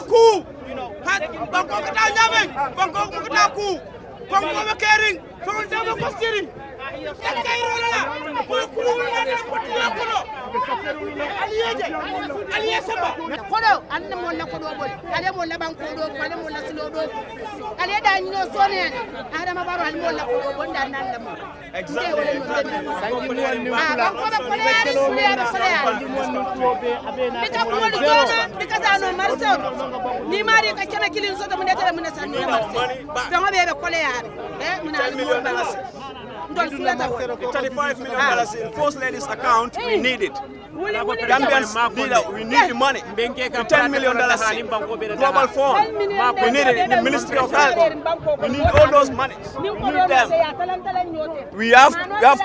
ku banko kata nyame banko kata ku banko be kering fon dama ko stiring kayro la ko kulula na potiya kono aliye samba kodo anne mo la kodo bol ale mo la banko do ale mo la silo do ale da nyino sone adama baro ale mo la kodo bonda nan la mo exactly banko be ko le ari suli abi sale ari bita ko wali jona bita dano marso ni mari ka kena kilin so to mun tele mun san ni marso be mo be ko le ari mun ali mo balance $35 million in First Lady's account, we need it. Gambians we need the money. $10 million in Global Fund, we need it in the Ministry of Health. We need all those monies. We need them. We have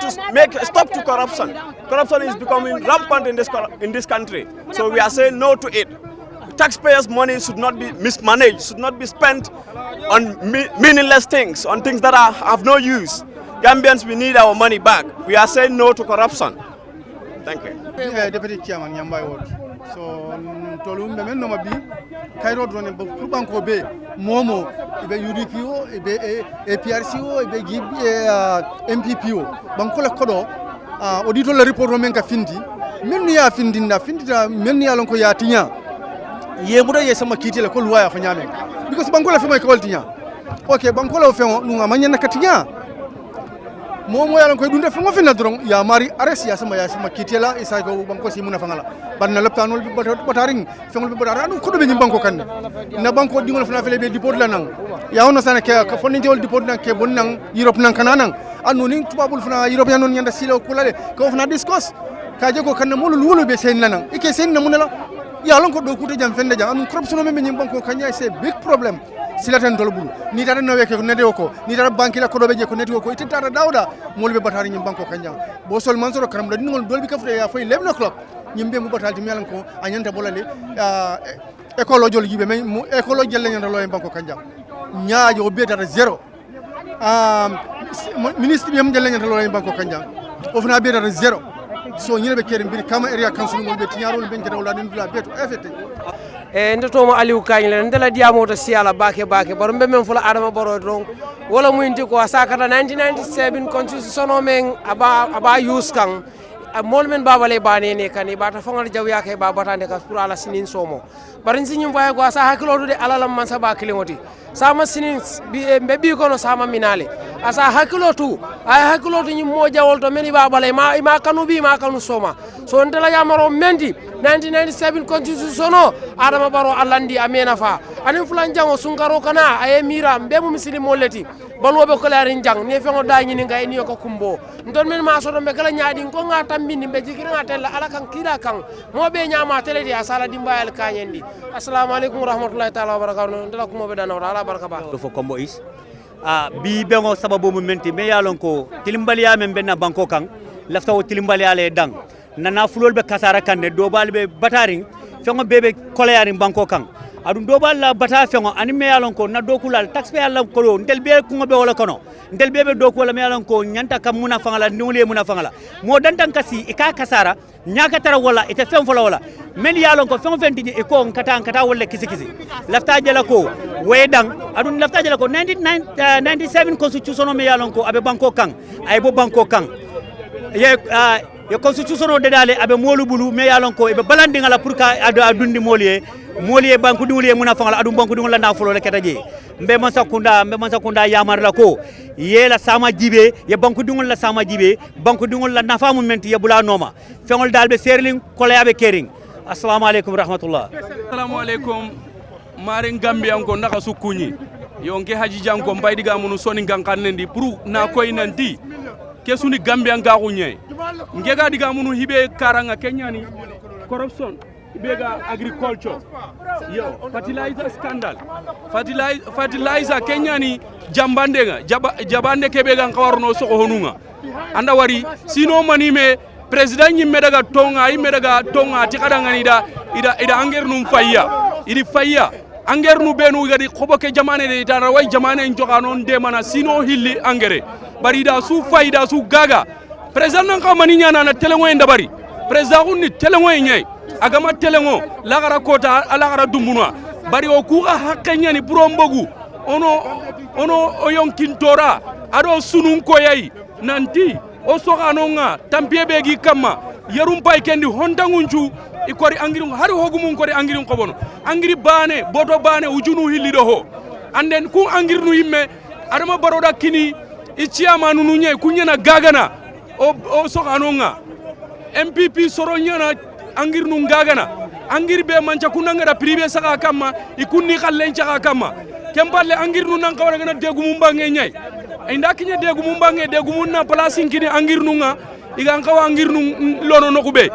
to make a stop to corruption. Corruption is becoming rampant in this country. So we are saying no to it. Taxpayers' money should not be mismanaged, should not be spent on meaningless things, on things that have no use. Gambians, we need our money back. We are saying no to corruption. Thank you. Deputy Chairman Yambai Ward. So, Tolum Bemen Nomabi, Cairo Drone, Banko Bay, Momo, UDP, APRCO, MPPO, Bankola Kodo, Auditor report Romanka Finti, Menia Findinda, Findita, Menia Lonko Yatina, Yebuda Yesama Kitty, Kolua for Yamen. Because Bankola for my Coltia. Okay, Bankola for Numanya Katia. Momo yalan koy dunde fama fina drong ya mari ares ya sama kitela isa ko banko simuna fangala banna leptanol bi bataring fengol bi batara ko do be banko kan na banko dingol fana fele be dipot la nang ya wono sana ke fonni jol dipot nang ke bon nang Europe nang kananang anu ning tubabul fana Europe ya non nyanda silo kulale ko fana discuss ka je ko kan molu wolo be sen nanang ike sen namuna la ya lon ko do kuute jam fende jam anu corruption me nyim banko kanya c'est big problem silatan tolbulu ni tara no weke ko neteo ko ni tara banki la ko do be je ko neteo ko itara dawda molbe batari nyim banko kanya bo sol mansoro karam da dingol dolbi kafre ya fay 11 o'clock nyimbe mu batal ti melan ko anyanta bolale école jol jibe mais école jelle nyanda lo banko kanya nyaajo be tara zero ministre bi am jelle nyanda lo banko kanya ofna be tara zero so nyirebe kere mbiri kama area council ngol be tinyarol ben jara wala ndula beto effete ndotomo Aliou Kagne ndela diamoto siala bake baro mbemem fula Adama Barrow don wala muinti ko sakata 1997 constitution men aba use kan mol men babale banene kan bata fangal jawya kay batande ka pour ala sinin somo barin sinyum baye ko sa hakilo de ala lam man saba kilingoti sama sinin be kono sama minale asa hakilo tu ay hakilo tu nyim mo jawol to meni babale ma kanu soma so ndela yamaro mendi 1997 constitution Adama Barrow alandi amena fa anin fulan jango sunkaro kana aye mira mbemu muslimo leti balwobe ko larin jang ne fengo da nyini ngay ni ko kumbo ndon men ma so do be kala nyaadi ko nga tambindi be jikira ngatella ala kan kila kan mo be nyama tele di asala dimbayal kanyendi assalamu alaikum warahmatullahi taala wabarakatuh ndala ko mo be dana wala baraka ba do fo kombo is bi bengo sababu mu menti me yalon ko tilimbaliya men benna banko kan lafta o tilimbaliya le dang nana fulol be kasara kande do balbe bataring fengo bebe koleyarin banko kan adum do balla bata fengo ani me yalon ko na dokulal taxpayer la ko ndel be ko ngobe wala kono ndel bebe do ko la me yalon ko nyanta kam muna fangala niwle muna fangala mo dantan kasi e ka kasara nyaaka tara wala ite fen fola wala men yalon ko fen fen dije e ko kata wala kisi lafta jela ko wedang adum lafta jela ko 97 constitution me yalon ko abe banko kan ay bo banko kan ye constitution o dedale abe molu bulu me yalon ko e balandi ngala pour ka adundi moliye banku dingule muna fangala adum banku dingula na folo le ketaje mbe man sakunda yamar la ko yela sama jibe ye banku dingul la sama jibe banku dingul la nafa mum menti ye bula noma fengol dalbe serling kola yabe kering assalamu alaikum rahmatullah assalamu alaikum marin gambian ko naka sukuni yonke haji janko mbaydiga munu soni gankannendi pour na koy nanti kesuni gambian ga kunye ngega diga munu hibe karanga kenyani corruption bega agriculture yo fertilizer scandal fertilizer kenyani jabande kebega kawarno soko honunga anda wari sino manime president nyimme daga tonga tikadanga ida angernum fayya angernu benu gadi khoboke jamane de tara way jamane njokanon de mana sino hilli angere bari da su fayda su gaga president ka mani nyana na telengo en dabari president ni telengo nyai agama telengo lagara kota alagara dumbunwa bari o kuga hakkenya ni burombogu ono oyonkintora ado sunun koyai nanti o soganonga tampie begi kama yarum pay kendi hontangunju ikori angirum hari hogumun kori angirum kobono angiri bane boto bane ujunu hillido ho anden ku angirnu yimme adama baroda kini ichiyama nunu nye kunyana gagana o soganonga MPP soro nyana angirnu gagana angir be mancha kunanga privé saka kama ikunni khallen chaka kama kempalle angirnu nan kawara gana degum mbange nyai inda kinya degum mbange degum na place kini angirnu nga igan kawa angirnu lono nokube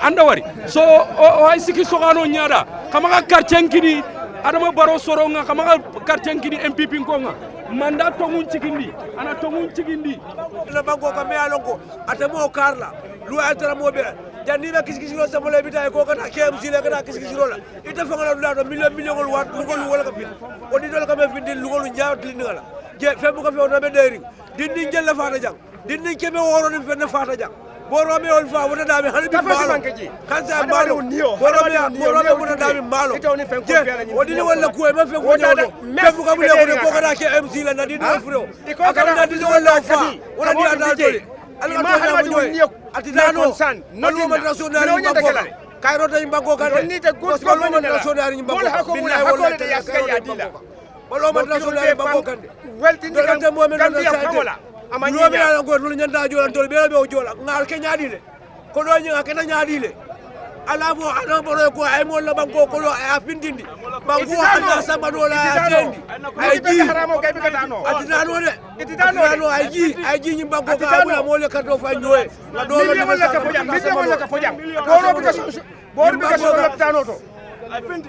anda wari so o hay siki sogano nyada kama ka quartier kini adama baro soronga kama ka quartier kini MPP konga manda tongun cikindi ana tongun cikindi na banko ka me alonko atamo karla lu altara mobe jandi na kisikisi lo samole bita ko kata KMC le kata kisikisi lo ita fangala dula do million gol wat ngol wala ka fit o di dol ka me findi lu gol nyaawt li ngala je fembu ka fi on be deri dindi ngel la faata jang dindi kebe woro ni fenna faata jang boro me on fa wona dami hani bi malo kansa malo boro me wona dami malo o di wala ko e ma fe ko nyodo fembu ka bule ko kata KMC la na di do furo akana di wala fa wala di adal dole alma halma ni atidano no national banko kayro tan banko kan ni te good government national ni banko billahi wallahi yaskaya dila balo national banko kan welti ni kan mo men na sa amani no be ala go lu nyanda jolan tol be be jola ngal ke nyaadile ko do nyi akena nyaadile ala mo ana boro ko ay mo la banko ko do ay pindindi banko ana samba do la tendi ay ji haramo kay bi katano atidano de itidano ay ji nyi banko ka abula mo le kato fa nyoe la do lo wala ka fojam boro bi ka so laptano to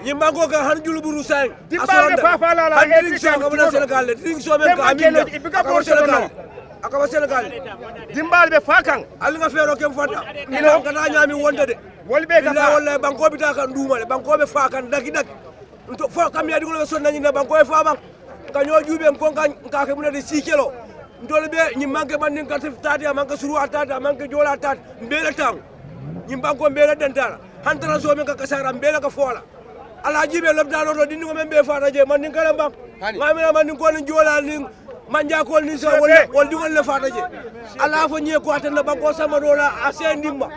nyi banko ka han julu buru say dimbalde fa fa la la e so ko na Senegal le ding so men ka amina ko Senegal akaba Senegal dimbalbe fa kan al nga fero kem fata ina kana nyami wonde de wolbe ka fa wallahi banko bi ta kan duumale banko be fa kan dagi to fo kam ya digol so nani na banko e fa ban ka nyo jube ko ka ke munade 6 kilo ndol be nyi manke man ni ka tati manke suru atata manke jola atata mbele tang nyi banko mbele dentala hantara so men ka kasara mbele ka fola ala jibe lobdano do dindi ko men be fata je man ni kala bam ngamina man ni ko ni jola ni manja ko ni so wol di wol le fata je ala fo nye ko atana banko sama dola asendimba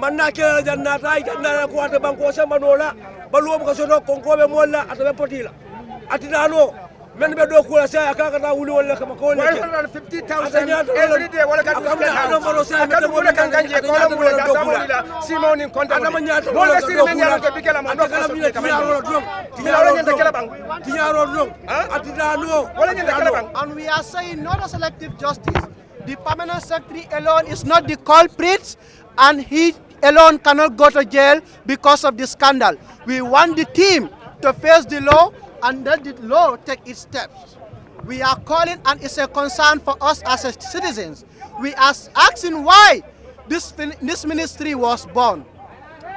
manna kela jannata ay jannata ko ata banko sama dola balu ko so do ko be molla ata be potila atidano men be do ko sa aka ta wuli wala kama ko ne 150,000 every day wala ka wala kan ganje ko wala wala do kula simoni konta wala sir men yalla ko bikela ma do tinyaro dum atidano wala nyanda kala bang. And we are saying not a selective justice. The permanent secretary alone is not the culprit, and he alone cannot go to jail because of the scandal. We want the team to face the law and let the law take its steps. We are calling, and it's a concern for us as citizens. We are asking why this ministry was born.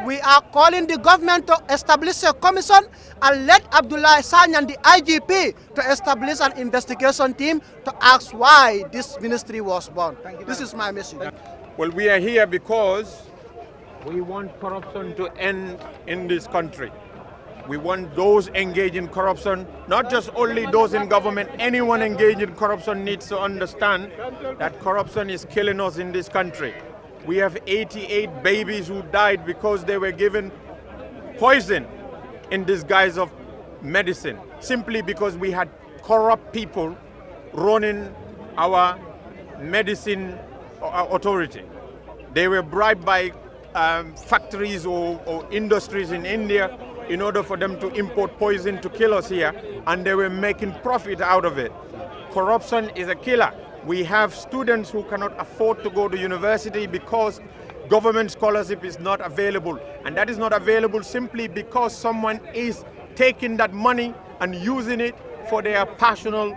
We are calling the government to establish a commission and let Abdullah Sanyan, the IGP, to establish an investigation team to ask why this ministry was born. This is my message. Well, we are here because we want corruption to end in this country. We want those engaged in corruption, not just only those in government, anyone engaged in corruption needs to understand that corruption is killing us in this country. We have 88 babies who died because they were given poison in disguise of medicine, simply because we had corrupt people running our medicine authority. They were bribed by factories or industries in India in order for them to import poison to kill us here, and they were making profit out of it. Corruption is a killer. We have students who cannot afford to go to university because government scholarship is not available. And that is not available simply because someone is taking that money and using it for their personal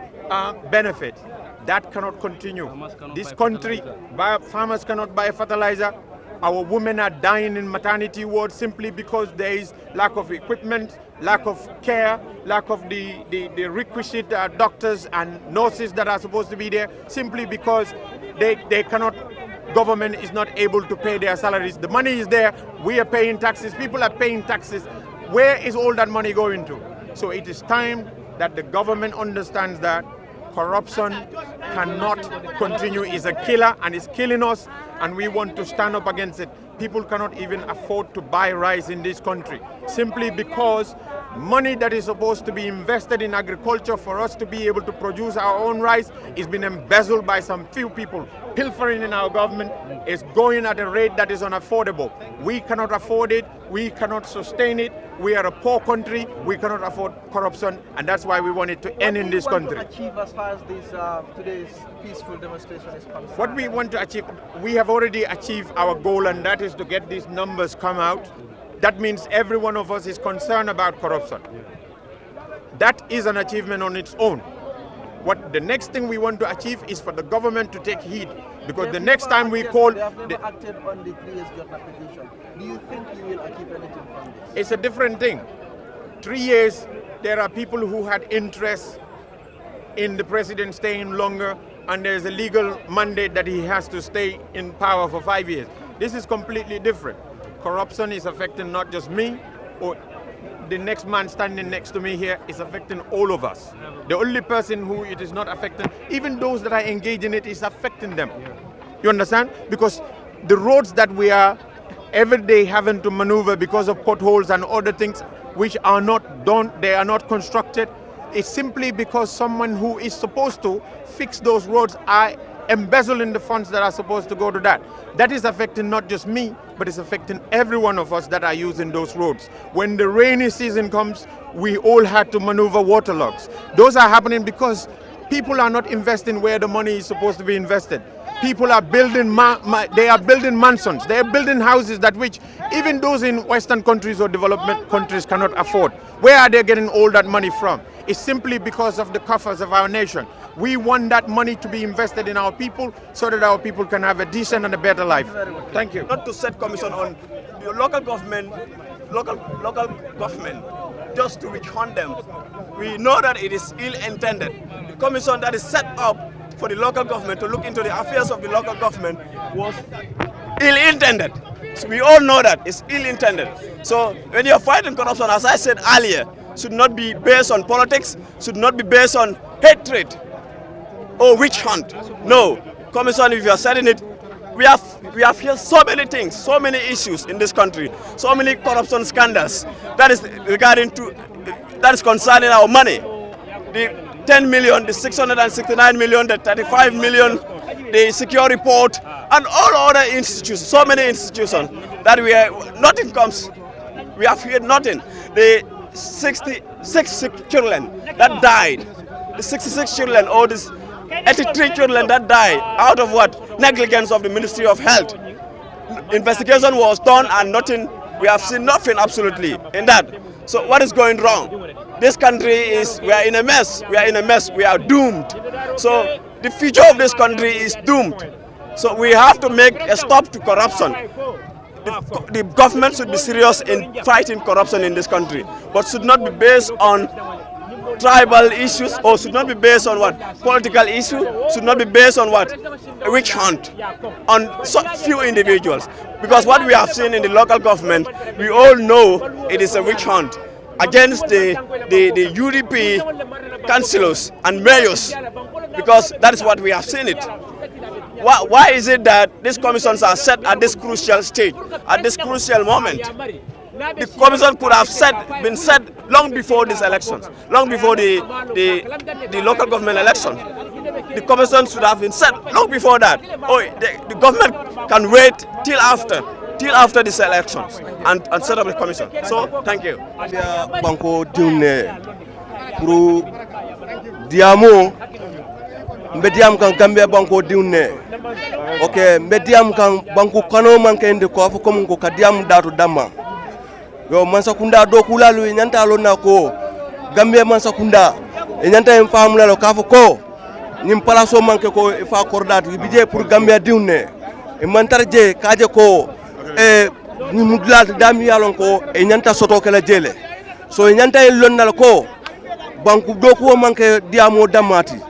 benefit. That cannot continue. This country, farmers cannot buy fertilizer. Our women are dying in maternity wards simply because there is lack of equipment, lack of care, lack of the requisite doctors and nurses that are supposed to be there, simply because they cannot, government is not able to pay their salaries. The money is there, we are paying taxes, people are paying taxes. Where is all that money going to? So it is time that the government understands that corruption cannot continue. It's a killer and it's killing us, and we want to stand up against it. People cannot even afford to buy rice in this country simply because money that is supposed to be invested in agriculture for us to be able to produce our own rice is being embezzled by some few people. Pilfering in our government is going at a rate that is unaffordable. We cannot afford it. We cannot sustain it. We are a poor country. We cannot afford corruption, and that's why we want it to end in this country. What do you want to achieve as far as this today's peaceful demonstration is concerned? What we want to achieve, we have already achieved our goal, and that is to get these numbers come out. That means every one of us is concerned about corruption. That is an achievement on its own. What the next thing we want to achieve is for the government to take heed, because the next time we call... They have never acted on the 3 years job application. Do you think you will achieve anything from this? It's a different thing. 3 years, there are people who had interest in the president staying longer, and there's a legal mandate that he has to stay in power for 5 years. This is completely different. Corruption is affecting not just me or the next man standing next to me here, is affecting all of us. The only person who it is not affecting, even those that are engaged in it, is affecting them. You understand? Because the roads that we are every day having to maneuver because of potholes and other things which are not done, they are not constructed, it's simply because someone who is supposed to fix those roads are embezzling the funds that are supposed to go to that. That is affecting not just me, but it's affecting every one of us that are using those roads. When the rainy season comes, we all had to maneuver waterlogs. Those are happening because people are not investing where the money is supposed to be invested. People are building, they are building mansions, they are building houses that which even those in Western countries or development countries cannot afford. Where are they getting all that money from? It's simply because of the coffers of our nation. We want that money to be invested in our people so that our people can have a decent and a better life. Thank you. Not to set commission on the local government, just to witch hunt them. We know that it is ill-intended. The commission that is set up for the local government to look into the affairs of the local government was ill-intended. So we all know that it's ill-intended. So when you're fighting corruption, as I said earlier, should not be based on politics, should not be based on hatred or witch hunt. No, commission, if you are setting it, we have here so many things, so many issues in this country, so many corruption scandals that is concerning our money. The 10 million, the 669 million, the 35 million, the secure report, and all other institutions, so many institutions that nothing comes. We have heard nothing. The 66 children that died, the 66 children, or this 83 children that died out of what? Negligence of the Ministry of Health. Investigation was done and nothing, we have seen nothing absolutely in that. So what is going wrong? This country is, we are in a mess, we are doomed. So the future of this country is doomed. So we have to make a stop to corruption. The government should be serious in fighting corruption in this country, but should not be based on tribal issues, or should not be based on what? Political issues, should not be based on what? A witch hunt on so few individuals. Because what we have seen in the local government, we all know it is a witch hunt against the UDP councillors and mayors, because that is what we have seen it. Why is it that these commissions are set at this crucial stage, at this crucial moment? The commission could have been set long before these elections, long before the local government election. The commission should have been set long before that. Oh, the government can wait till after these elections and set up the commission. So, thank you. Banko Dune Pro Diamo Mediam kan Gambia Banko Dune. Okay, Mediam kan Banko Kano Mankende ko afu kom ko kadiam datu dama. Yo mansakunda do kulalu nyanta lona ko Gambia mansakunda nyanta en famula lo kafu ko nim palaso manke ko fa kordatu bije pour Gambia diune e mantarje kaje ko ni mudlat dami yalon ko e nyanta soto kala jele so e nyanta lonnal ko banku do ko manke diamo damati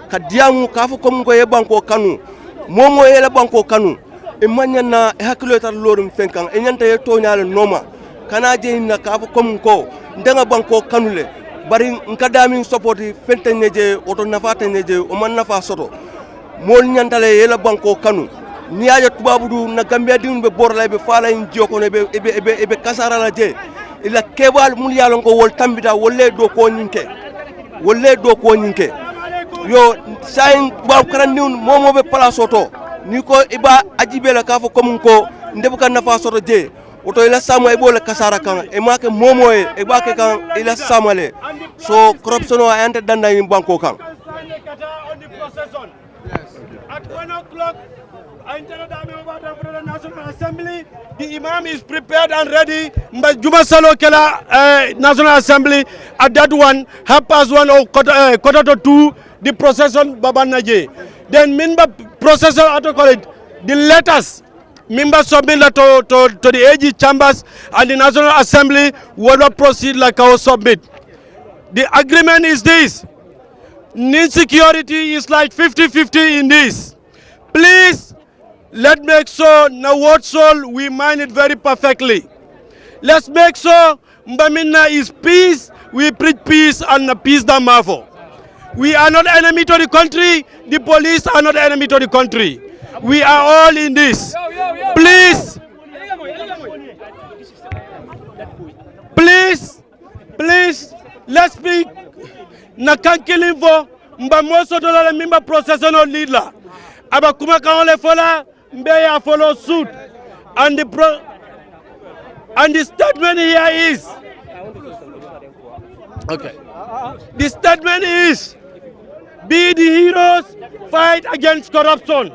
ka diamu kafu kom ko e banko kanu momo yele banko kanu e manyana e hakilo tar lorum fenkan e nyanta e toñale noma kana je na kafu kom ko ndanga banko kanule bari nkadami support fente neje oto nafa teneje o man nafa soto mol nyantale yela banko kanu ni aja tubabudu na gambia diun be borla be fala en joko ne be kasara la je ila kebal mul yalon ko wol tambita wolle do ko nyinke yo sain ba karandiun momo be place oto ni ko iba ajibe la kafo komun ko ndebuka nafa soto je oto ila samu e bola kasara kan e make momo e ba ke kan ila samale so corruption o ante danda in banko kan at 1 o'clock I intended to the National Assembly. The Imam is prepared and ready. Juma Salo Kela National Assembly at that one, 1:30 or quarter to 2, the procession Babanaje. Then member procession auto college, the letters members submit to the AG chambers and the National Assembly will proceed like our submit. The agreement is this. Insecurity is like 50-50 in this. Please, let's make sure now what soul we mind it very perfectly. Let's make sure Mbamina is peace, we preach peace and the peace that marvel. We are not enemy to the country, the police are not enemy to the country. We are all in this. Please, let's speak. Nakankilim for Mbamoso dola member processional leader. Aba kuma kaole fola mbeya follow suit. And the statement here is okay. The statement is be the heroes, fight against corruption.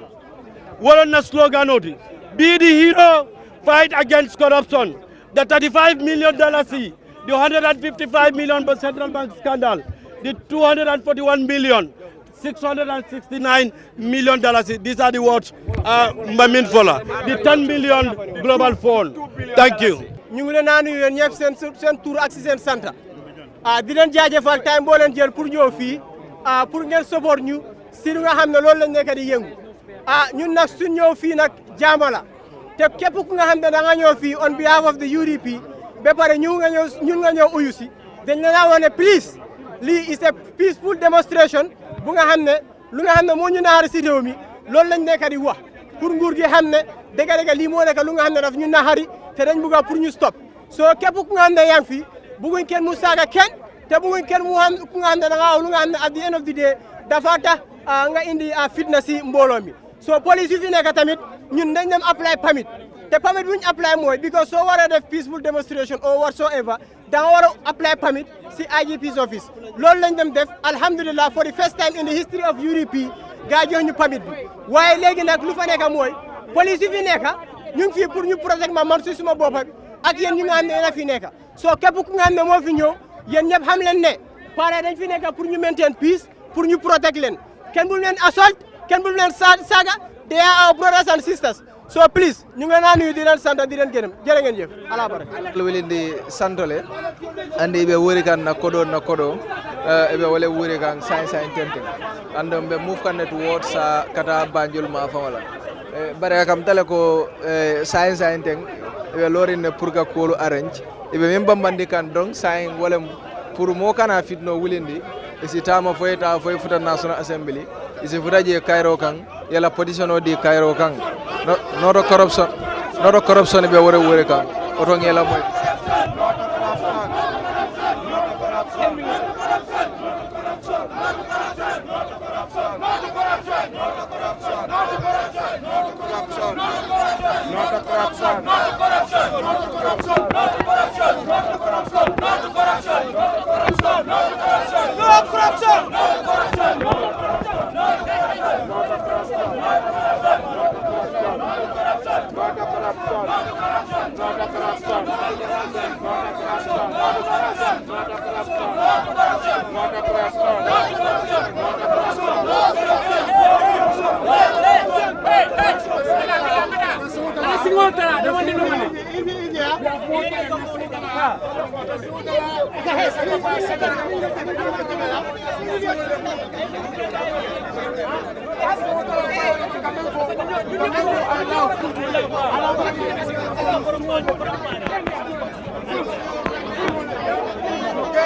What on the slogan notice? Be the hero, fight against corruption. The $35 million the 155 million central bank scandal, the 241 million, $669 million. These are the words Mamin Fola. The 10 million global fund. Thank you. ñu ngi leen naan yéen ñëpp seen tour ak seen santa di leen jaajëfal time boo leen jël pour ñëw fii pour ngeen support ñu si lu nga xam ne loolu lañ nekk di yëngu ñun nag suñ ñëw fii nag jaama la te képp ku nga xam ne da nga ñëw fii on behalf of the UDP ba pare ñun nga ñëw uyu si dañ la wax ne please lii is a peaceful demonstration bu nga xam ne lu nga xam ne moo ñu naxari si réew mi loolu lañ nekk di wax pour nguur gi xam ne dëgg-dëgg lii moo nekk lu nga xam ne daf ñu naxari te dañ bëgg pour ñu stop soo képp ku nga xam ne yaa ngi fi bëgguñ kenn mu saaga kenn te bëgguñ kenn mu xam ku nga xam ne da nga wax lu nga xam ne at the end of the day dafa tax nga indi fitna si mbooloo mi soo police yi fi nekk tamit ñun dañ dem apply permit te permit bu ñu apply mooy because soo waree def peaceful demonstration or whatsoever da nga war a apply permit si IGP's office loolu lañ dem def alhamdulillah for the first time in the history of UDP gaa jox ñu permit bi waaye léegi nag lu fa nekk mooy police yi fi nekk ñu ngi fii pour ñu protéger ma man si suma boppam ak yéen ñu nga xam ne yéen a fi nekk soo képp ku nga xam ne moo fi ñëw yéen ñëpp xam leen ne pare dañ fi nekk pour ñu maintain peace pour ñu protéger leen kenn bul leen assault kenn bul leen saaga they are our brothers and sisters so please ñu ngi leen nuyu di leen sant di leen gërëm jërë ngeen jëf ala baraka welindi santole andi be wori kan na kodo ebe wala wori kan science intente ando be move kan towards kata banjul ma fa wala bare kam tale ko science intente ebe lorin ne pour ka kolu arrange ebe men bambandi kan donc science wala pour mo kana fitno wulindi isi tama foyta foy futa national assembly isi futa je Cairo kan yala position o di Cairo kan no corruption be wore kan oto ngela moy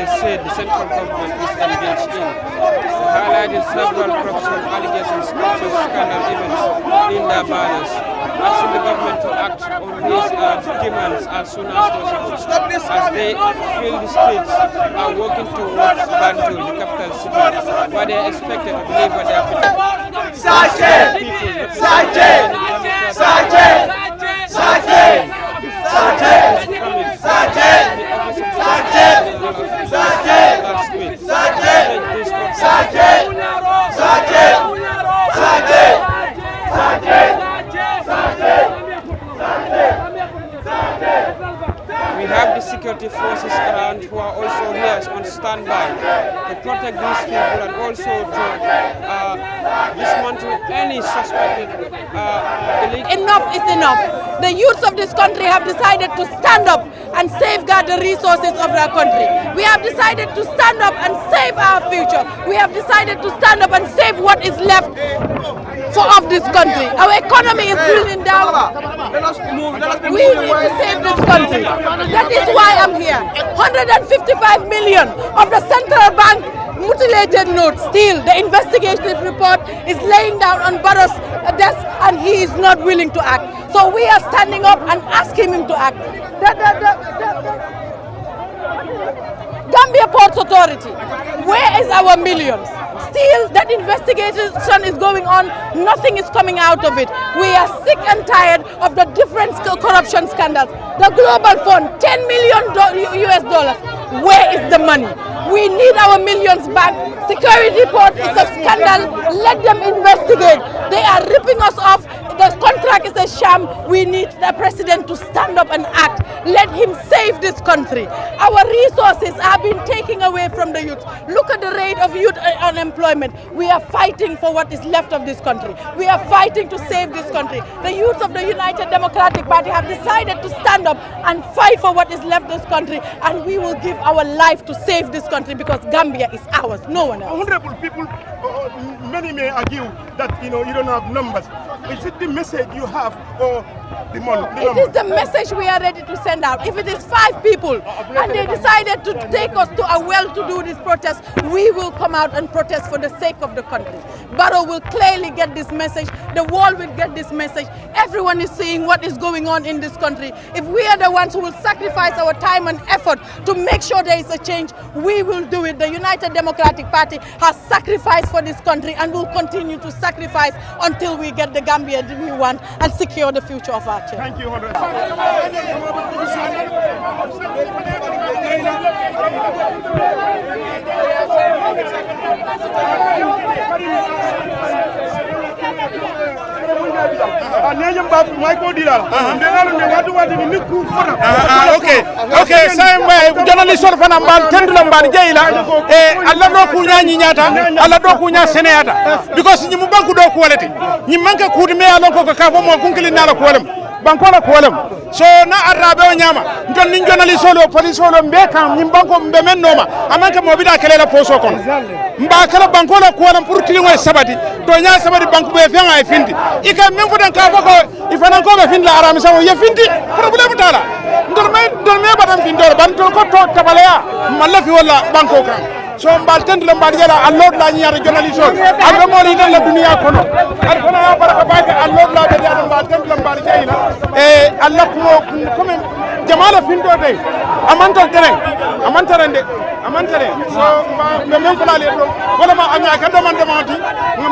they say the central government is engaged in. They highlighted several corruption allegations, corruption scandal events in their banners, asking the government to act on these demands as soon as possible. As they fill the streets, are working towards Banjul, the capital city, where they are expected to deliver their We have the security forces around who are also here on standby to protect these people and also to dismantle any suspected illegal. Enough is enough. The youths of this country have decided to stand up and safeguard the resources of our country. We have decided to stand up and save our future. We have decided to stand up and save what is left of this country. Our economy is drilling down. We need to save this country. That is why I'm here. 155 million of the central bank mutilated notes. Still, the investigative report is laying down on Barrow's desk and he is not willing to act. So we are standing up and asking him to act. Gambia Ports Authority, where is our millions? Still, that investigation is going on. Nothing is coming out of it. We are sick and tired of the different corruption scandals. The Global Fund, $10 million US dollars. Where is the money? We need our millions back. Security report is a scandal. Let them investigate. They are ripping us off. The contract is a sham. We need the president to stand up and act. Let him save this country. Our resources have been taken away from the youth. Look at the rate of youth unemployment. We are fighting for what is left of this country. We are fighting to save this country. The youth of the United Democratic Party have decided to stand up and fight for what is left of this country, and we will give our life to save this country because Gambia is ours, no one else. Honorable people, many may argue that you don't have numbers. Is it the message you have or the money? It is the message we are ready to send out. If it is 5 people and they decided to take us to a well to do this protest, we will come out and protest for the sake of the country. Barrow will clearly get this message. The world will get this message. Everyone is seeing what is going on in this country. If we are the ones who will sacrifice our time and effort to make sure there is a change, we will do it. The United Democratic Party has sacrificed for this country and will continue to sacrifice until we get the Gambia that we want and secure the future of our children. Thank you, okay same way journalist or fana mbal tendula mbal jeyla alla do ku nyaani nyata alla do ku nya seneyata because nyimu banku do ku walati nyim manke kuudi me alon ko ka fo mo kunkili nala ko walem bankola ko walem so na arabe o nyama ndon ni journalist solo police solo mbe kam nyim banko mbe men noma amanke mo bida kelela poso kon mba kala bankola ko walem pour tilingo sabati to nya sabati banku be fenga e findi ika men fudan ka fo ko ifana ko be fin la aram sawo ye findi problème tala ndor me badam fin dor ban to ko to tabalaya malla fi wala banko kan so mbal tendle mbal yala allod la nyaara journaliste albe mo li tan la dunia kono al kono ya baraka baake allod la be ya mbal tendle mbal jeyla allah ko comme jamala fin do tay amantare so me men ko la le do wala ma anya ka demandementi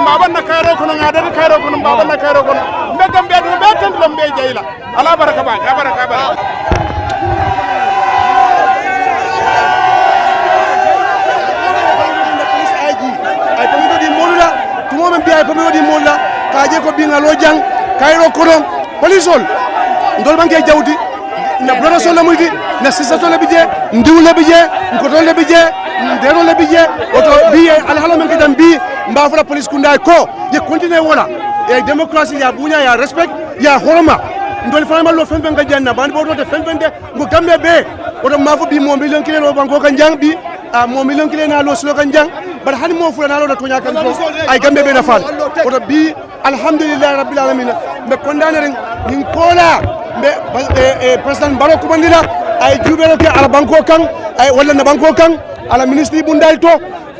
mbaba na kayro kono ngada kayro kono mbaba na kayro kono be gambe do be tendle mbe jeyla ala baraka baake baraka tumomen biya ko wadi molla kaje ko binga lo jang kayro kodon polisol ndol banke jawdi na brodo solo mudi na sisa solo bije ndiwle bije ngoto le bije ndero le bije oto biye alhala men kidan bi mba fala police kunda ko je continue wala e démocratie ya bunya ya respect ya horma ndol fama lo fen ga janna ban bodo de fen de ngo gambe be oto mafo bi mo million kilo lo banko kan jang bi a mo million kilo na lo slo kan jang bar hani mo fulana lo to nya kan ko ay gambe be na fal oto bi alhamdulillah rabbil alamin be kondane ren nin kola be president Barrow kumandila ay jubelo ke ala banko kan ay wala na banko kan ala ministre bundal to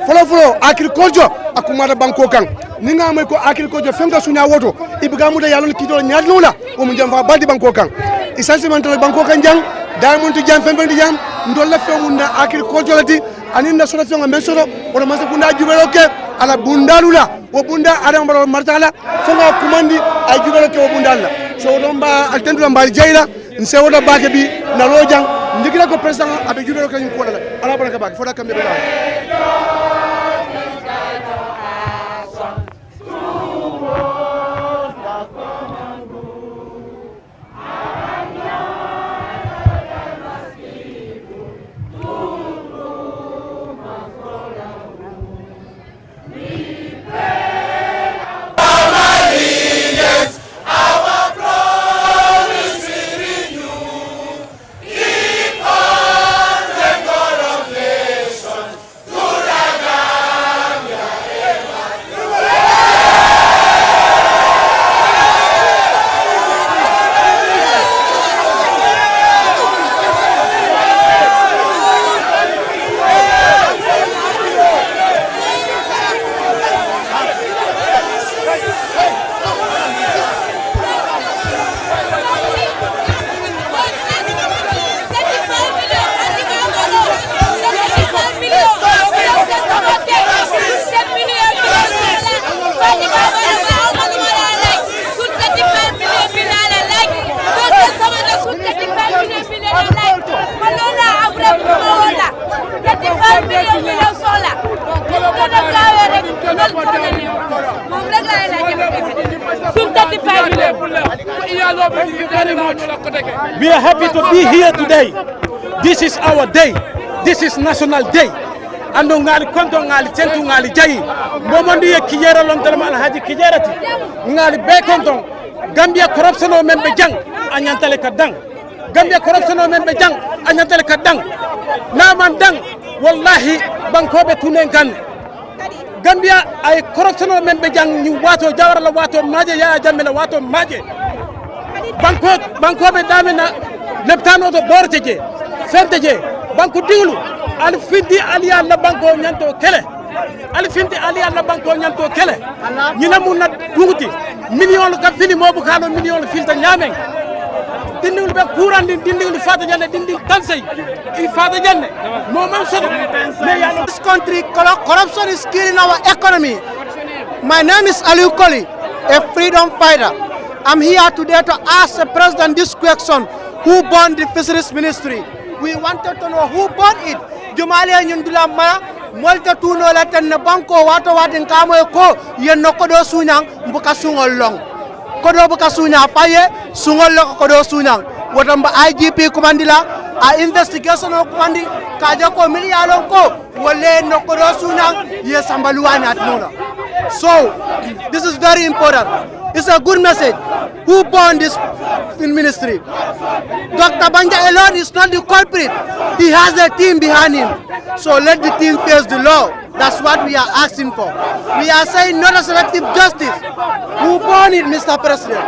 folo agriculture akumata banko kan ninga may ko agriculture fenga sunya woto ibiga mu da yalon kito nyaadula o mu jam fa baldi banko kan essentiellement to banko kan jang diamond to jam fembe jam ndolla fe mu na agriculture lati aninda solo fe ngam solo o ma sekunda jubelo ke ala bundalula o bunda adam baro martala fenga kumandi ay jubelo ke o bundalla so domba altendula mbal jeyla nsewoda bake bi na lojang ndikira ko president abe jubelo kan ko la ala baraka bake foda kambe ba We are happy to be here today. This is our day. This is National Day. Ando ngali konto ngali tentu ngali jayi. Momondi ye kijera lontalama alhaji kijerati. Ngali be konto. Gambia corruption o membe jang anyantale kadang. Gambia corruption o membe jang anyantale kadang. Naman dang wallahi bankobe tunen kan. Gambia ay corruption o membe jang ni wato jawara la wato maje ya jamme la wato maje. Banko be damina leptano to borteje ferteje banko dinglu al findi ali alla banko nyanto kele al findi ali alla banko nyanto kele nyina mun na dunguti million ka fini mobu kano million filta nyamen dindul be kurandi dindul fata janne dindul tansay I fata janne mo man soto This country corruption is killing our economy. My name is Aliou Koli, a freedom fighter. I'm here today to ask the president this question: who bought the fisheries ministry? We wanted to know who bought it. Jumale nyundula ma molta tuno la tan banko wato watin kamo ko yen no kodo sunyang mbuka sungol long. Kodo buka sunya paye sungol lo kodo sunyang. Wotamba IGP kumandila a investigation o kumandi kaja ko miliyalo ko wole no kodo sunyang yesambaluani atnola. So this is very important. It's a good message. Who bought this ministry? Dr. Banja alone is not the culprit. He has a team behind him. So let the team face the law. That's what we are asking for. We are saying not a selective justice. Who bought it, Mr. President?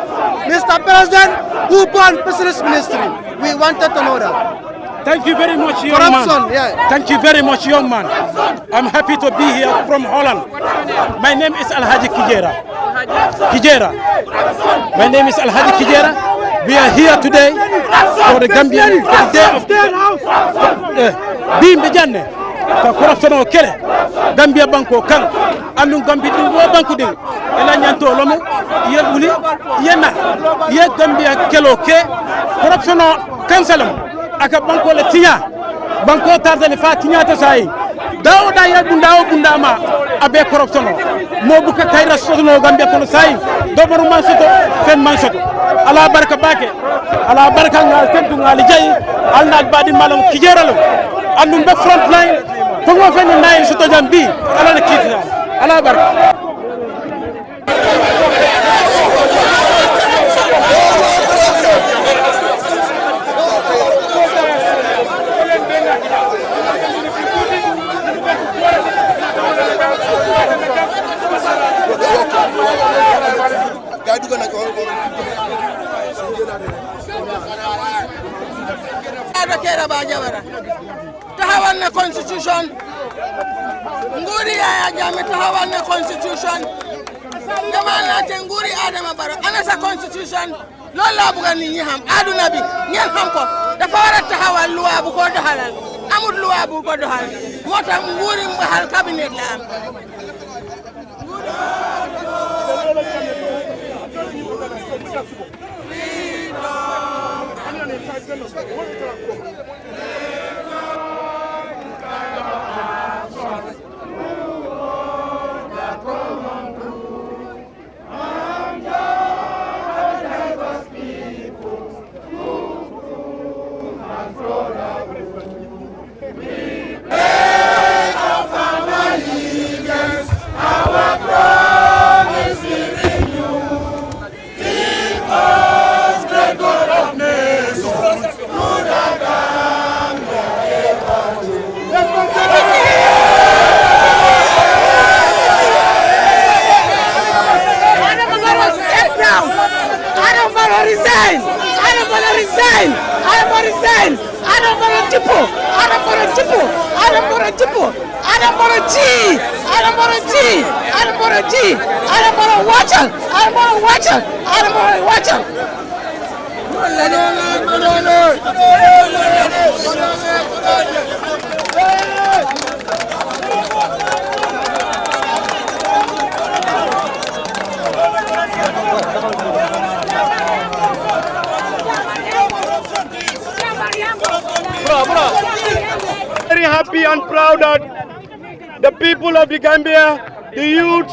Mr. President, who bought fisheries ministry? We wanted to know that. Thank you very much, young man. Yeah. Thank you very much, young man. I'm happy to be here from Holland. My name is Alhaji Kijera. My name is Alhaji Kijera. We are here today for the Gambian, for the day of Bim Bejanne. Ka corruption o kele Gambia banko kan andum Gambia di wo banko de ela nyanto lomu ye wuli yena ye Gambia kelo ke corruption o kansalam aka banko le tinya banko tardale fa tinya ta sai dawda ye bunda ma abe corruption mo buka kayra sono Gambia kono sai do baru man soto fen man soto ala barka bake ala barka ngal tentu ngal jayi alnal badi malam kijeralo andum be front line Pongo fenni nayi soto jambi ala na kitira ala barka Fada Kera Bajabara. Tahawal na constitution. Nguri ya jame tahawal na constitution. Jamal na nguri Adama Barrow. Anasa constitution. Lola bukan ni ham. Adu nabi. Nyen ham ko. Dafa wara tahawal luwa bu ko dohalal. Amul luwa bu ko dohalal. Mota nguri mbahal cabinet la am. Very happy and proud that the people of the Gambia, the youth,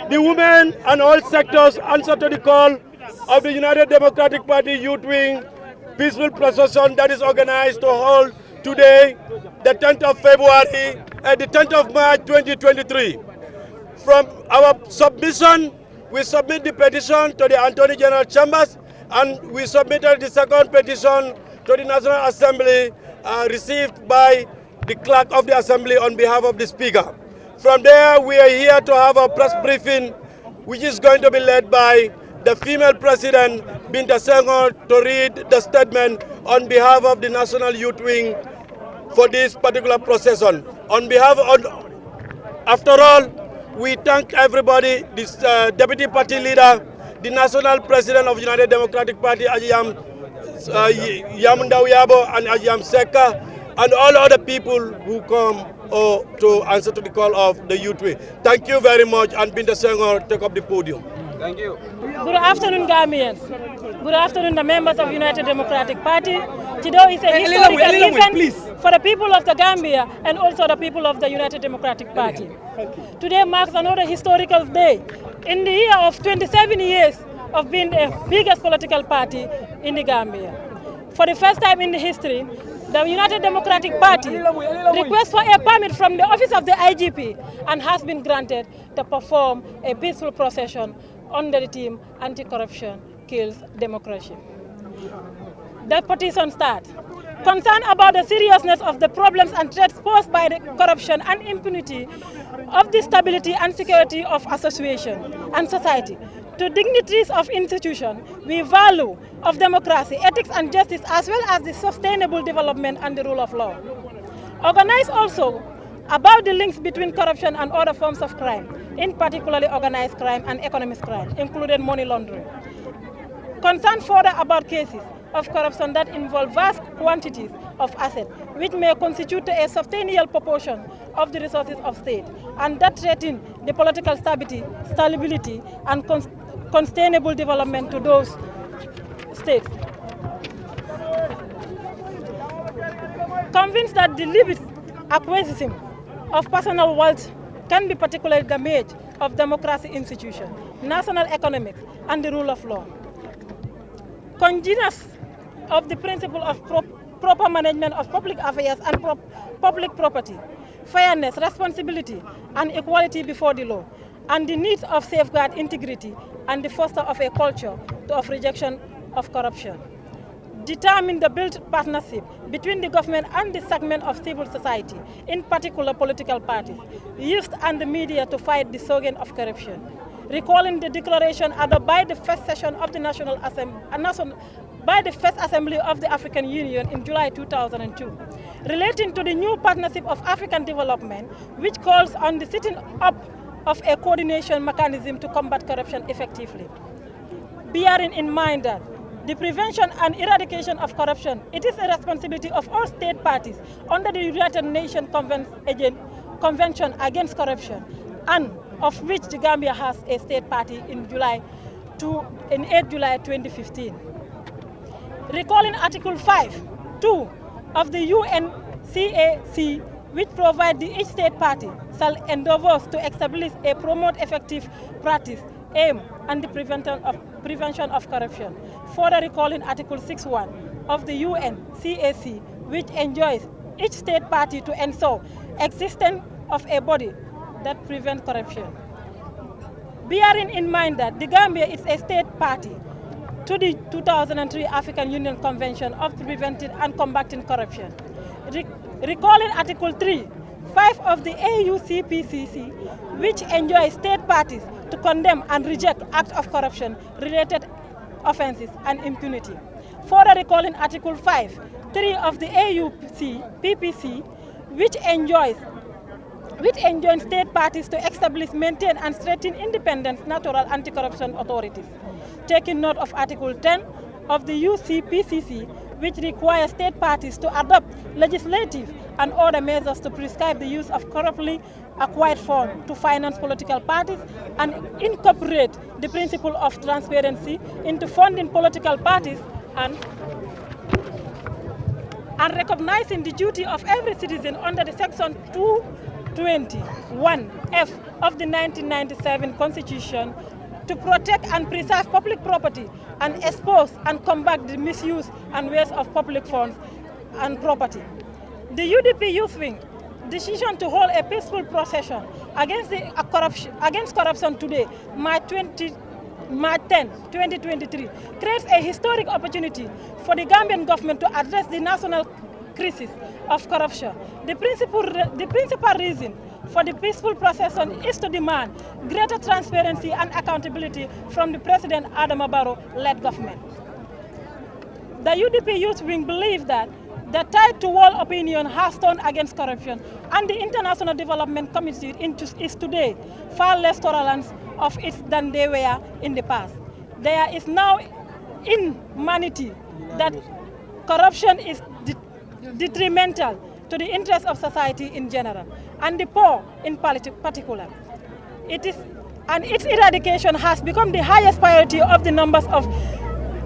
the women and all sectors answer to the call of the United Democratic Party Youth Wing peaceful procession that is organized to hold today, the 10th of February and the 10th of March 2023. From our submission, we submit the petition to the Attorney General Chambers, and we submitted the second petition to the National Assembly received by the clerk of the Assembly on behalf of the Speaker. From there, we are here to have a press briefing, which is going to be led by the female president, Binta Senghor, to read the statement on behalf of the National Youth Wing for this particular procession. On behalf of, after all, we thank everybody, this Deputy Party Leader, the National President of the United Democratic Party, Ajiyam Yamundawiyabo and Ajiyam Seka, and all other people who come to answer to the call of the Youth Wing. Thank you very much, and Binta Senghor, take up the podium. Thank you. Good afternoon, Gambians. Good afternoon, the members of United Democratic Party. Today is a historical event for the people of the Gambia and also the people of the United Democratic Party. Today marks another historical day in the year of 27 years of being the biggest political party in the Gambia. For the first time in the history, the United Democratic Party requests for a permit from the office of the IGP and has been granted to perform a peaceful procession under the theme Anti-Corruption Kills Democracy. The petition starts. Concerned about the seriousness of the problems and threats posed by the corruption and impunity of the stability and security of association and society, to dignitaries of institutions, we value of democracy, ethics and justice, as well as the sustainable development and the rule of law. Organize also about the links between corruption and other forms of crime, in particularly organized crime and economic crime, including money laundering. Concern further about cases of corruption that involve vast quantities of assets, which may constitute a substantial proportion of the resources of state, and that threaten the political stability and sustainable development to those states. Convinced that the deliberate acquisition of personal wealth can be particularly damage of democracy institutions, national economics, and the rule of law. Conscious of the principle of proper management of public affairs and public property, fairness, responsibility, and equality before the law, and the need of safeguard integrity and the foster of a culture of rejection of corruption. Determine the built partnership between the government and the segment of civil society, in particular political parties, youth and the media to fight the slogan of corruption. Recalling the declaration adopted by the first session of the National by the First Assembly of the African Union in July 2002, relating to the new Partnership of African Development, which calls on the setting up of a coordination mechanism to combat corruption effectively. Bearing in mind that the prevention and eradication of corruption, it is a responsibility of all state parties under the United Nations Convention Against Corruption, and of which the Gambia has a state party in 8 July 2015. Recalling Article 5(2) of the UNCAC, which provides the each state party shall endeavor to establish a promote effective practice, aim, and the prevention of corruption. Further recalling Article 6(1) of the UNCAC, which enjoins each state party to ensure existence of a body that prevents corruption. Bearing in mind that the Gambia is a state party to the 2003 African Union Convention of Preventing and Combating Corruption. Recalling Article 3(5) of the AUCPCC, which enjoins state parties to condemn and reject acts of corruption-related offences and impunity. Further recalling Article 5(3) of the AUCPPC, which enjoins state parties to establish, maintain, and strengthen independent natural anti-corruption authorities. Taking note of Article 10 of the UCPCC, which requires state parties to adopt legislative and other measures to prescribe the use of corruptly acquired funds to finance political parties and incorporate the principle of transparency into funding political parties, and recognizing the duty of every citizen under the Section 221(f) of the 1997 Constitution to protect and preserve public property and expose and combat the misuse and waste of public funds and property. The UDP Youth Wing decision to hold a peaceful procession against corruption today, March 10, 2023, creates a historic opportunity for the Gambian government to address the national crisis of corruption. The principal reason for the peaceful procession is to demand greater transparency and accountability from the President Adama Barrow-led government. The UDP Youth Wing believes that the tide to world opinion has turned against corruption, and the International Development Community is today far less tolerant of it than they were in the past. There is now inhumanity that corruption is detrimental to the interests of society in general, and the poor in particular. Its eradication has become the highest priority of the numbers of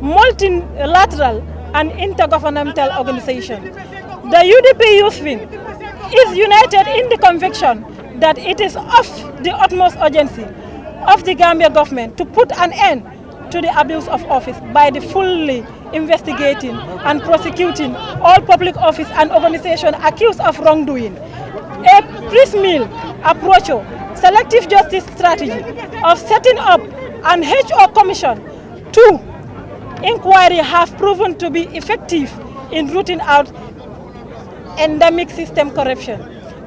multilateral and intergovernmental organizations. The UDP Youth Wing is united in the conviction that it is of the utmost urgency of the Gambia government to put an end to the abuse of office by the fully investigating and prosecuting all public office and organizations accused of wrongdoing. A piecemeal approach, selective justice strategy of setting up an HO commission to inquiry have proven to be effective in rooting out endemic system corruption.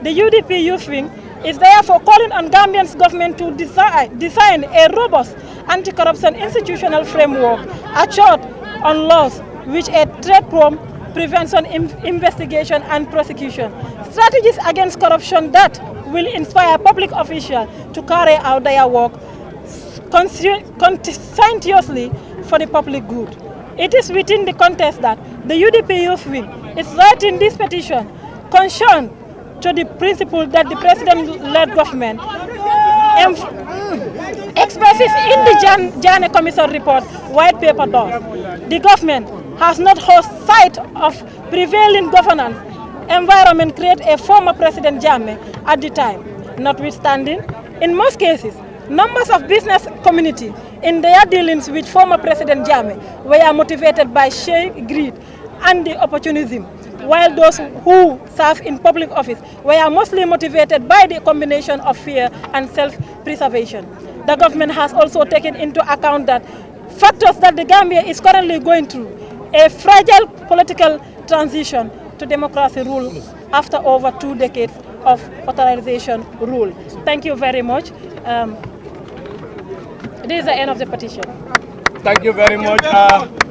The UDP Youth Wing is therefore calling on Gambia's government to design a robust anti-corruption institutional framework, assured on laws which aid trade-prone prevention, investigation and prosecution, strategies against corruption that will inspire public officials to carry out their work conscientiously for the public good. It is within the context that the UDP Youth Wing is writing this petition concerned to the principle that the President-led government expresses in the Janneh Commission report white paper does. The government has not lost sight of prevailing governance environment created a former President Jammeh at the time. Notwithstanding, in most cases, numbers of business community in their dealings with former President Jammeh were motivated by sheer greed and the opportunism, while those who serve in public office were mostly motivated by the combination of fear and self-preservation. The government has also taken into account that factors that the Gambia is currently going through, a fragile political transition to democracy rule after over 2 decades of authorization rule. Thank you very much. This is the end of the petition. Thank you very much.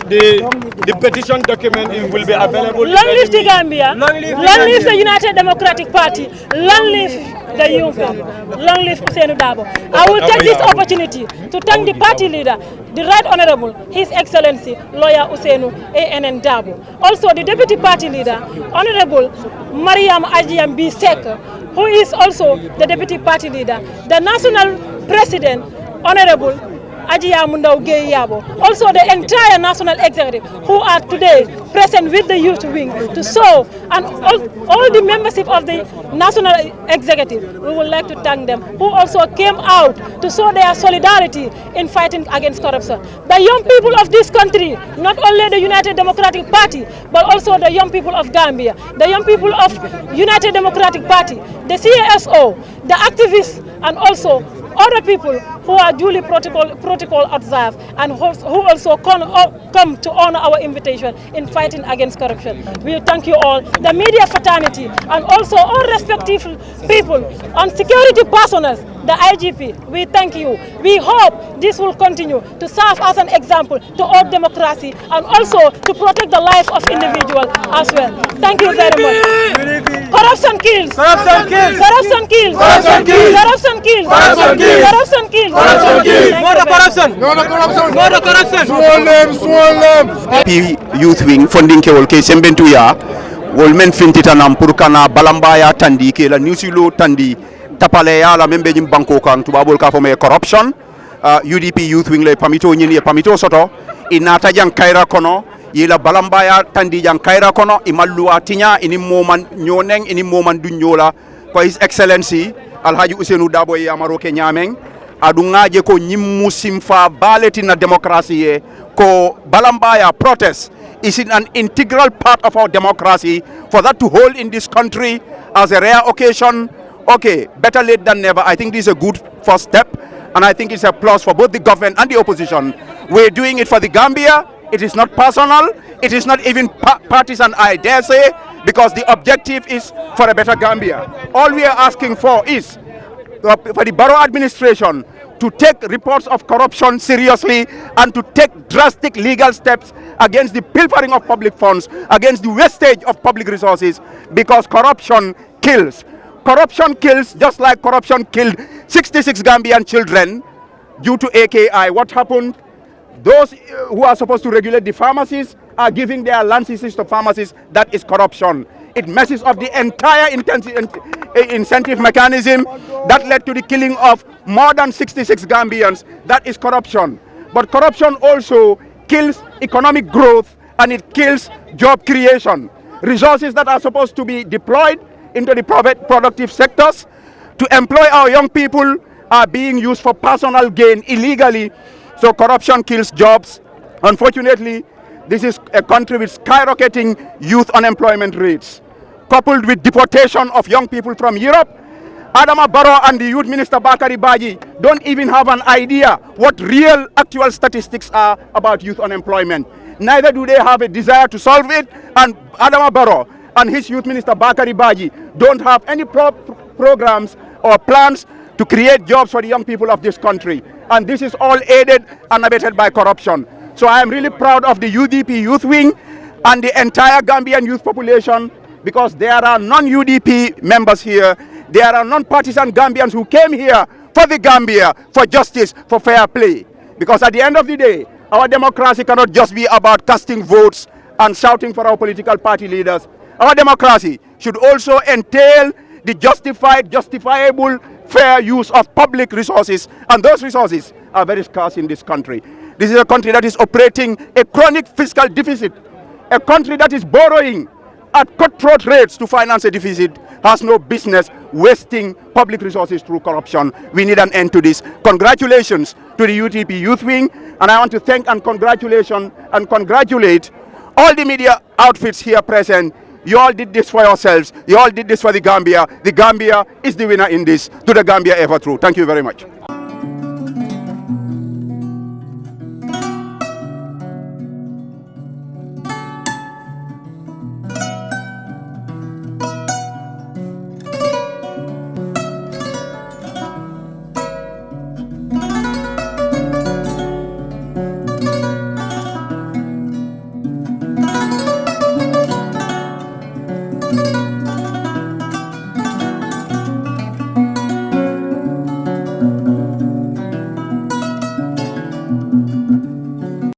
the petition document will be available. Long live the Gambia. Long live the United Democratic Party. Long live the youth. Long live Ousainou Darboe. I will take this opportunity to thank the party leader, the Right Honorable, His Excellency, Lawyer Ousainou A.N.N. Darboe. Also the Deputy Party Leader, Honorable Mariam Ajiam B. Sek, who is also the Deputy Party Leader. The National President, Honorable Ajiya Mundau Gay Yabo. Also the entire National Executive who are today present with the youth wing to show, and all the membership of the National Executive, we would like to thank them, who also came out to show their solidarity in fighting against corruption. The young people of this country, not only the United Democratic Party, but also the young people of Gambia, the young people of United Democratic Party, the CASO, the activists, and also other people who are duly protocol observed and who also come to honor our invitation in fighting against corruption. We thank you all, the media fraternity, and also all respective people and security personnel, the IGP. We thank you. We hope this will continue to serve as an example to all democracy and also to protect the life of individuals as well. Thank you very much. Corruption kills. Corruption kills. Corruption kills. Corruption kills. Corruption kills. Corruption kills. Corruption kills. Corruption kills. No the corruption. No the corruption. No the corruption. Youth wing funding ke wol ke sembentu ya wol men fintita nam pour kana balambaya tandi ke la newsilo tandi tapale ya la membe jim banko kan tubabol ka fome corruption. UDP youth wing le pamito nyini pamito soto inata jang kaira kono yela balambaya tandi jang kaira kono imallu atinya ini moman nyoneng ini moman dunyola ko His Excellency Alhaji Ousainou Darboe Yamaro ke nyameng adungaje ko nyimmu simfa baleti na democracy ko balambaya protest is an integral part of our democracy. For that to hold in this country as a rare occasion, okay, better late than never. I think this is a good first step, and I think it's a plus for both the government and the opposition. We're doing it for the Gambia. It is not personal. It is not even partisan, I dare say, because the objective is for a better Gambia. All we are asking for is for the Barrow administration to take reports of corruption seriously and to take drastic legal steps against the pilfering of public funds, against the wastage of public resources, because corruption kills. Corruption kills, just like corruption killed 66 Gambian children due to AKI. What happened? Those who are supposed to regulate the pharmacies are giving their licenses to pharmacies. That is corruption. It messes up the entire incentive mechanism that led to the killing of more than 66 Gambians. That is corruption. But corruption also kills economic growth and it kills job creation. Resources that are supposed to be deployed into the private productive sectors to employ our young people are being used for personal gain illegally. So corruption kills jobs. Unfortunately, this is a country with skyrocketing youth unemployment rates, coupled with deportation of young people from Europe. Adama Barrow and the Youth Minister Bakari Baji don't even have an idea what real actual statistics are about youth unemployment. Neither do they have a desire to solve it, and Adama Barrow and his Youth Minister Bakari Baji don't have any programs or plans to create jobs for the young people of this country. And this is all aided and abetted by corruption. So I am really proud of the UDP Youth Wing and the entire Gambian youth population, because there are non-UDP members here. There are non-partisan Gambians who came here for the Gambia, for justice, for fair play. Because at the end of the day, our democracy cannot just be about casting votes and shouting for our political party leaders. Our democracy should also entail the justifiable, fair use of public resources, and those resources are very scarce in this country. This is a country that is operating a chronic fiscal deficit. A country that is borrowing at cutthroat rates to finance a deficit has no business wasting public resources through corruption. We need an end to this. Congratulations to the UDP Youth Wing, and I want to thank and congratulate all the media outfits here present. You all did this for yourselves. You all did this for the Gambia. The Gambia is the winner in this. To the Gambia ever true. Thank you very much.